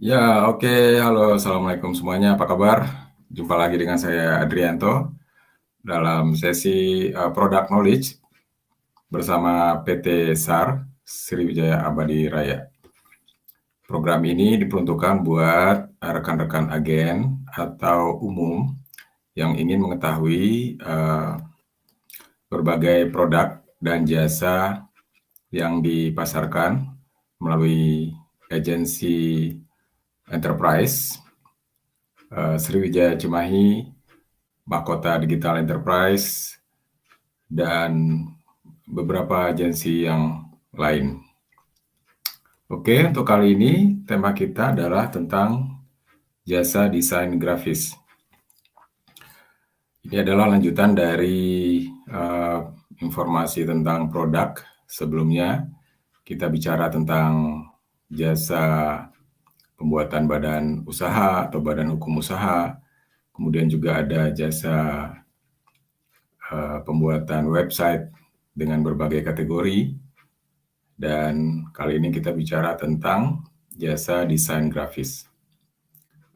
Ya, oke. Halo, assalamualaikum semuanya. Apa kabar? Jumpa lagi dengan saya Adrianto dalam sesi Product Knowledge bersama PT SAR Sriwijaya Abadi Raya. Program ini diperuntukkan buat rekan-rekan agen atau umum yang ingin mengetahui berbagai produk dan jasa yang dipasarkan melalui agensi enterprise Sriwijaya Cimahi, Mahkota Digital Enterprise, dan beberapa agensi yang lain. Oke, untuk kali ini tema kita adalah tentang jasa desain grafis. Ini adalah lanjutan dari informasi tentang produk sebelumnya. Kita bicara tentang jasa pembuatan badan usaha atau badan hukum usaha, kemudian juga ada jasa pembuatan website dengan berbagai kategori, dan kali ini kita bicara tentang jasa desain grafis.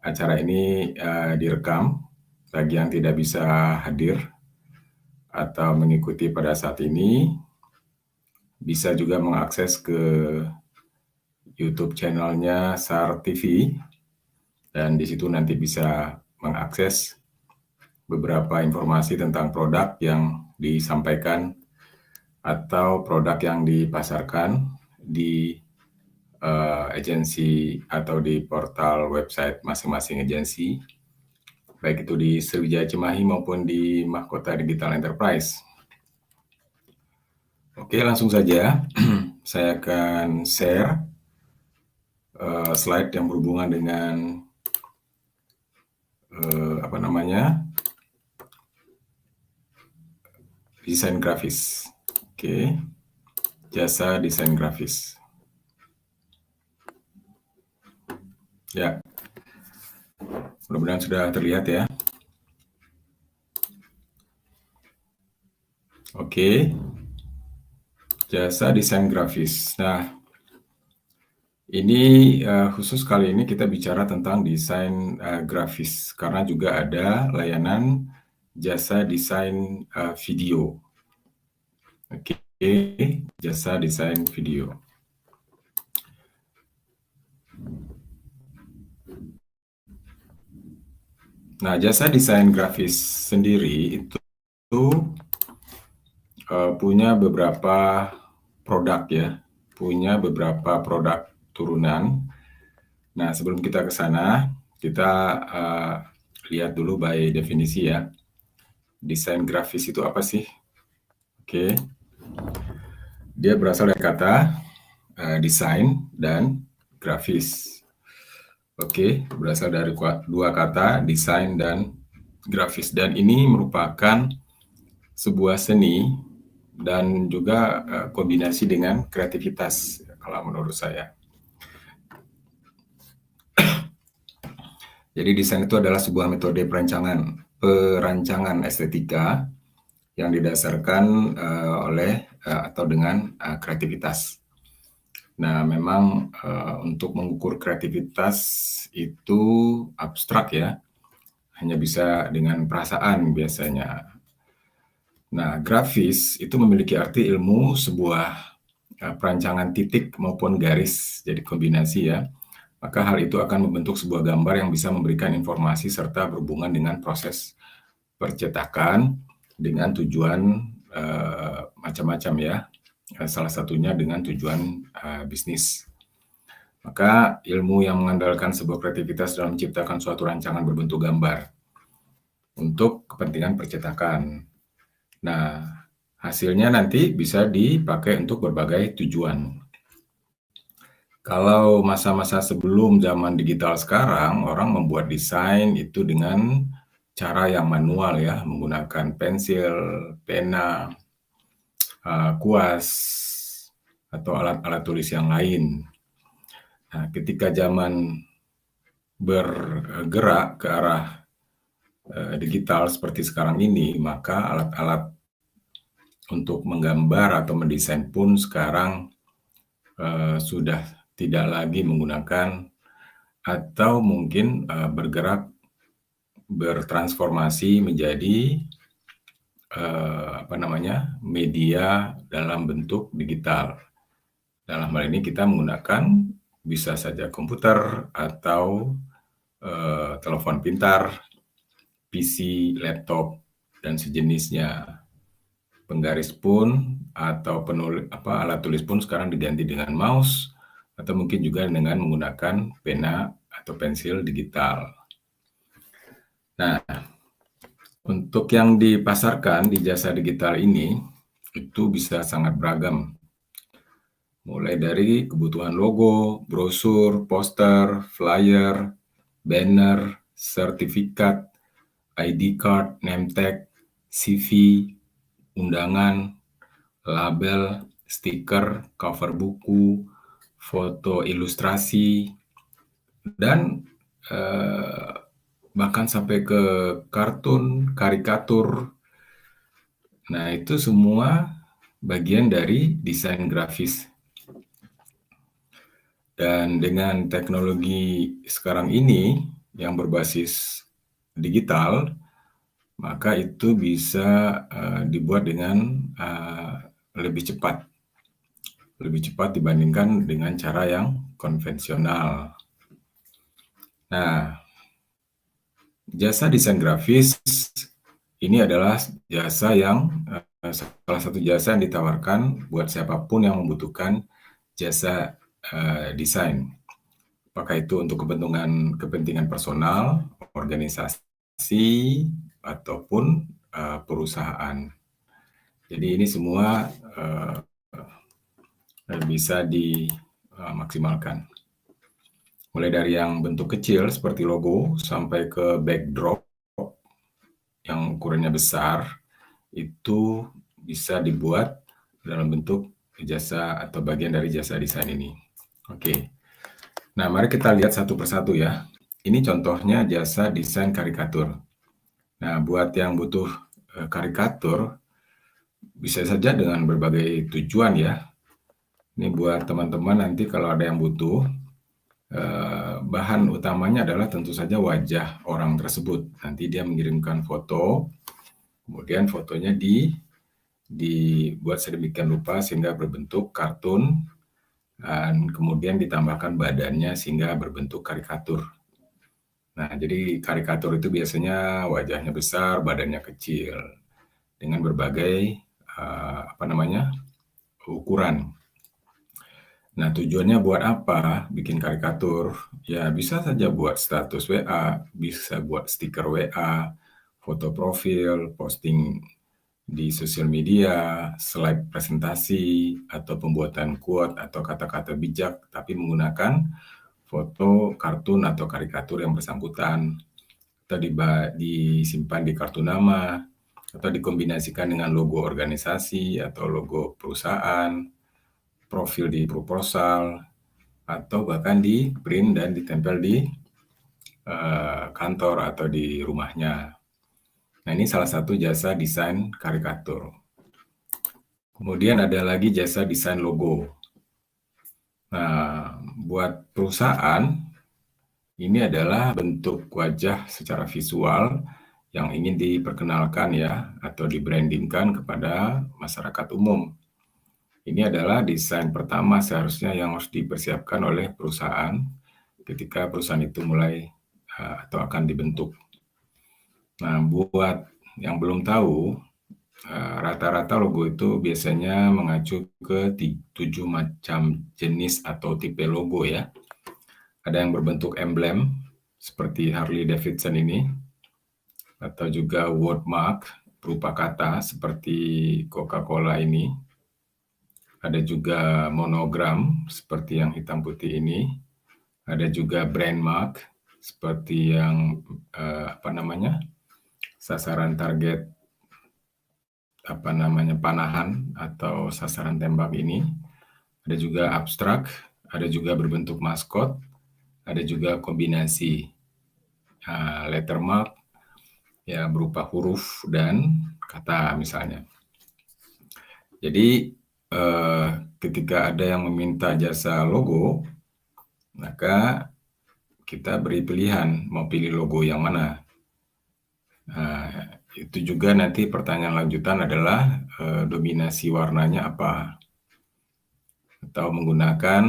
Acara ini direkam bagi yang tidak bisa hadir atau mengikuti pada saat ini, bisa juga mengakses ke YouTube channelnya SAR TV, dan di situ nanti bisa mengakses beberapa informasi tentang produk yang disampaikan atau produk yang dipasarkan di agensi atau di portal website masing-masing agensi, baik itu di Sriwijaya Cimahi maupun di Mahkota Digital Enterprise. Oke, langsung saja saya akan share slide yang berhubungan dengan desain grafis. Oke, jasa desain grafis. Ya, mudah-mudahan sudah terlihat ya. Oke, jasa desain grafis. Nah, ini khusus kali ini kita bicara tentang desain grafis, karena juga ada layanan jasa desain video. Oke, jasa desain video. Nah, jasa desain grafis sendiri itu punya beberapa produk ya, punya beberapa produk turunan. Nah, sebelum kita ke sana, kita lihat dulu by definisi ya. Desain grafis itu apa sih? Oke, dia berasal dari kata desain dan grafis. Oke, berasal dari dua kata, desain dan grafis. Dan ini merupakan sebuah seni dan juga kombinasi dengan kreativitas, kalau menurut saya. Jadi desain itu adalah sebuah metode perancangan estetika yang didasarkan oleh atau dengan kreativitas. Nah, memang untuk mengukur kreativitas itu abstrak ya, hanya bisa dengan perasaan biasanya. Nah, grafis itu memiliki arti ilmu sebuah perancangan titik maupun garis, jadi kombinasi ya. Maka hal itu akan membentuk sebuah gambar yang bisa memberikan informasi serta berhubungan dengan proses percetakan dengan tujuan macam-macam ya. Salah satunya dengan tujuan bisnis. Maka ilmu yang mengandalkan sebuah kreativitas dalam menciptakan suatu rancangan berbentuk gambar untuk kepentingan percetakan. Nah, hasilnya nanti bisa dipakai untuk berbagai tujuan. Kalau masa-masa sebelum zaman digital sekarang, orang membuat desain itu dengan cara yang manual ya, menggunakan pensil, pena, kuas, atau alat-alat tulis yang lain. Nah, ketika zaman bergerak ke arah digital seperti sekarang ini, maka alat-alat untuk menggambar atau mendesain pun sekarang sudah tidak lagi menggunakan atau mungkin bergerak bertransformasi menjadi media dalam bentuk digital. Dalam hal ini kita menggunakan bisa saja komputer atau telepon pintar, PC, laptop, dan sejenisnya. Penggaris pun atau alat tulis pun sekarang diganti dengan mouse atau mungkin juga dengan menggunakan pena atau pensil digital. Nah, untuk yang dipasarkan di jasa digital ini itu bisa sangat beragam. Mulai dari kebutuhan logo, brosur, poster, flyer, banner, sertifikat, ID card, name tag, CV, undangan, label, stiker, cover buku, foto ilustrasi, dan bahkan sampai ke kartun, karikatur. Nah, itu semua bagian dari desain grafis. Dan dengan teknologi sekarang ini yang berbasis digital, maka itu bisa dibuat dengan lebih cepat dibandingkan dengan cara yang konvensional. Nah, jasa desain grafis ini adalah jasa yang salah satu jasa yang ditawarkan buat siapapun yang membutuhkan jasa desain. Apakah itu untuk kepentingan personal, organisasi, ataupun perusahaan. Jadi ini semua bisa dimaksimalkan. Mulai dari yang bentuk kecil seperti logo sampai ke backdrop yang ukurannya besar, itu bisa dibuat dalam bentuk jasa atau bagian dari jasa desain ini. Oke. Nah, mari kita lihat satu persatu ya. Ini contohnya jasa desain karikatur. Nah, buat yang butuh karikatur, bisa saja dengan berbagai tujuan ya. Ini buat teman-teman nanti kalau ada yang butuh, bahan utamanya adalah tentu saja wajah orang tersebut. Nanti dia mengirimkan foto, kemudian fotonya dibuat sedemikian rupa sehingga berbentuk kartun, dan kemudian ditambahkan badannya sehingga berbentuk karikatur. Nah, jadi karikatur itu biasanya wajahnya besar, badannya kecil, dengan berbagai ukuran. Nah, tujuannya buat apa bikin karikatur? Ya, bisa saja buat status WA, bisa buat stiker WA, foto profil, posting di sosial media, slide presentasi, atau pembuatan quote atau kata-kata bijak, tapi menggunakan foto, kartun, atau karikatur yang bersangkutan, atau disimpan di kartu nama, atau dikombinasikan dengan logo organisasi atau logo perusahaan, profil di proposal, atau bahkan di print dan ditempel di kantor atau di rumahnya. Nah, ini salah satu jasa desain karikatur. Kemudian ada lagi jasa desain logo. Nah, buat perusahaan, ini adalah bentuk wajah secara visual yang ingin diperkenalkan ya, atau dibrandingkan kepada masyarakat umum. Ini adalah desain pertama seharusnya yang harus dipersiapkan oleh perusahaan ketika perusahaan itu mulai atau akan dibentuk. Nah, buat yang belum tahu, rata-rata logo itu biasanya mengacu ke 7 macam jenis atau tipe logo ya. Ada yang berbentuk emblem seperti Harley Davidson ini, atau juga wordmark berupa kata seperti Coca-Cola ini. Ada juga monogram seperti yang hitam putih ini. Ada juga brand mark seperti yang sasaran target panahan atau sasaran tembak ini. Ada juga abstrak, ada juga berbentuk maskot, ada juga kombinasi lettermark ya berupa huruf dan kata misalnya. Jadi ketika ada yang meminta jasa logo, maka kita beri pilihan mau pilih logo yang mana. Nah, itu juga nanti pertanyaan lanjutan adalah dominasi warnanya apa, atau menggunakan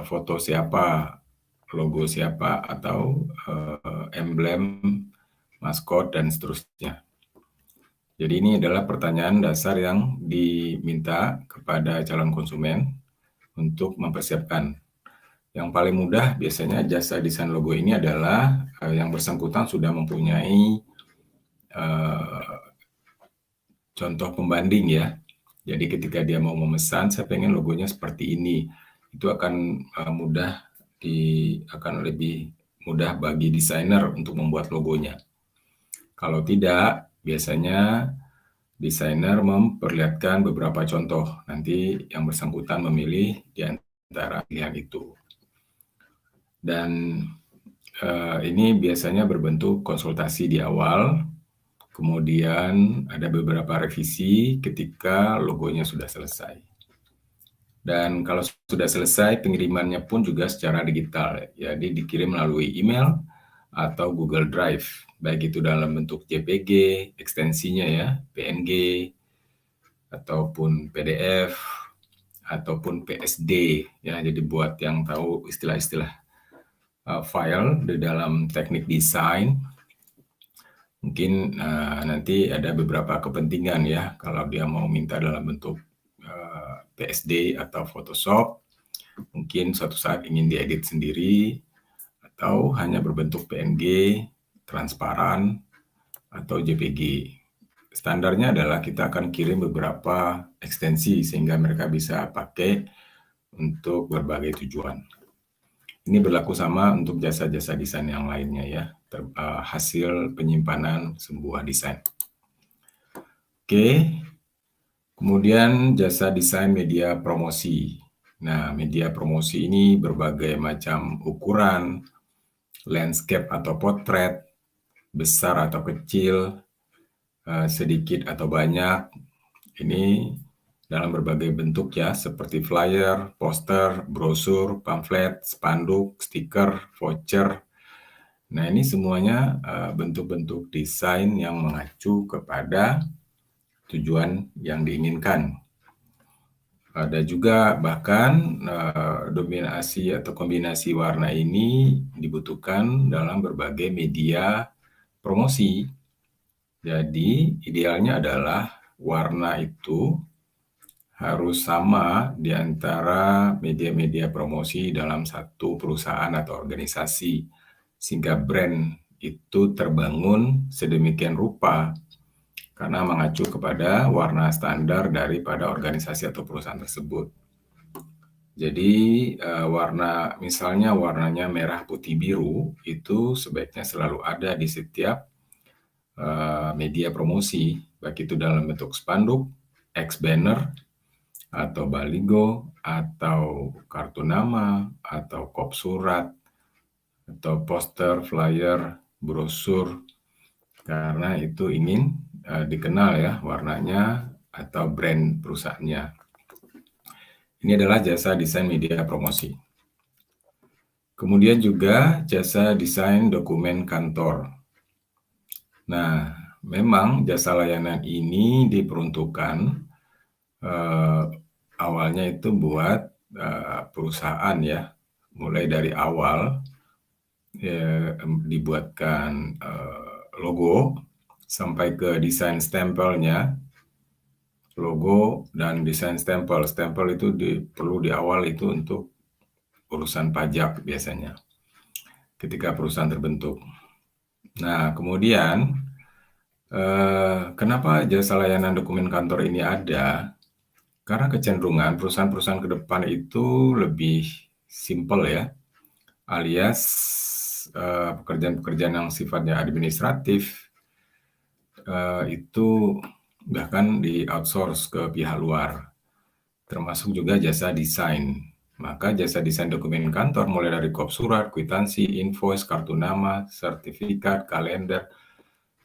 foto siapa, logo siapa, atau emblem, maskot, dan seterusnya. Jadi ini adalah pertanyaan dasar yang diminta kepada calon konsumen untuk mempersiapkan. Yang paling mudah biasanya jasa desain logo ini adalah yang bersangkutan sudah mempunyai contoh pembanding ya. Jadi ketika dia mau memesan, saya pengen logonya seperti ini, itu akan akan lebih mudah bagi desainer untuk membuat logonya. Kalau tidak, biasanya desainer memperlihatkan beberapa contoh. Nanti yang bersangkutan memilih di antara pilihan itu. Dan ini biasanya berbentuk konsultasi di awal, kemudian ada beberapa revisi ketika logonya sudah selesai. Dan kalau sudah selesai, pengirimannya pun juga secara digital. Jadi dikirim melalui email atau Google Drive, baik itu dalam bentuk JPG, ekstensinya ya, PNG, ataupun PDF, ataupun PSD. Ya, jadi buat yang tahu istilah-istilah file di dalam teknik desain, mungkin nanti ada beberapa kepentingan ya, kalau dia mau minta dalam bentuk PSD atau Photoshop, mungkin suatu saat ingin diedit sendiri, atau hanya berbentuk PNG, transparan, atau JPG. Standarnya adalah kita akan kirim beberapa ekstensi sehingga mereka bisa pakai untuk berbagai tujuan. Ini berlaku sama untuk jasa-jasa desain yang lainnya ya, hasil penyimpanan sebuah desain. Oke. Kemudian jasa desain media promosi. Nah, media promosi ini berbagai macam ukuran, landscape atau potret, besar atau kecil, sedikit atau banyak. Ini dalam berbagai bentuk ya, seperti flyer, poster, brosur, pamflet, spanduk, stiker, voucher. Nah, ini semuanya bentuk-bentuk desain yang mengacu kepada tujuan yang diinginkan. Ada juga bahkan dominasi atau kombinasi warna ini dibutuhkan dalam berbagai media promosi. Jadi idealnya adalah warna itu harus sama di antara media-media promosi dalam satu perusahaan atau organisasi, sehingga brand itu terbangun sedemikian rupa karena mengacu kepada warna standar daripada organisasi atau perusahaan tersebut. Jadi misalnya warnanya merah, putih, biru, itu sebaiknya selalu ada di setiap media promosi, baik itu dalam bentuk spanduk, X-banner, atau baligo, atau kartu nama, atau kop surat, atau poster, flyer, brosur, karena itu ingin dikenal ya warnanya atau brand perusahaannya. Ini adalah jasa desain media promosi. Kemudian juga jasa desain dokumen kantor. Nah, memang jasa layanan ini diperuntukkan awalnya itu buat perusahaan ya, mulai dari awal dibuatkan logo sampai ke desain stempelnya, logo dan desain stempel. Stempel itu perlu di awal itu untuk urusan pajak biasanya ketika perusahaan terbentuk. Nah, kemudian kenapa jasa layanan dokumen kantor ini ada? Karena kecenderungan perusahaan-perusahaan ke depan itu lebih simpel ya, alias pekerjaan-pekerjaan yang sifatnya administratif itu bahkan di-outsource ke pihak luar, termasuk juga jasa desain. Maka jasa desain dokumen kantor mulai dari kop surat, kwitansi, invoice, kartu nama, sertifikat, kalender,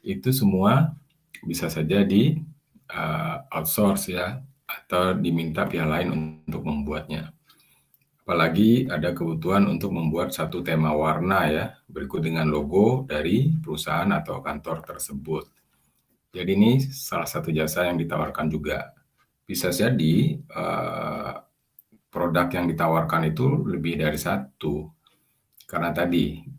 itu semua bisa saja di outsource ya, atau diminta pihak lain untuk membuatnya. Apalagi ada kebutuhan untuk membuat satu tema warna ya, berikut dengan logo dari perusahaan atau kantor tersebut. Jadi ini salah satu jasa yang ditawarkan juga. Bisa jadi produk yang ditawarkan itu lebih dari satu, karena tadi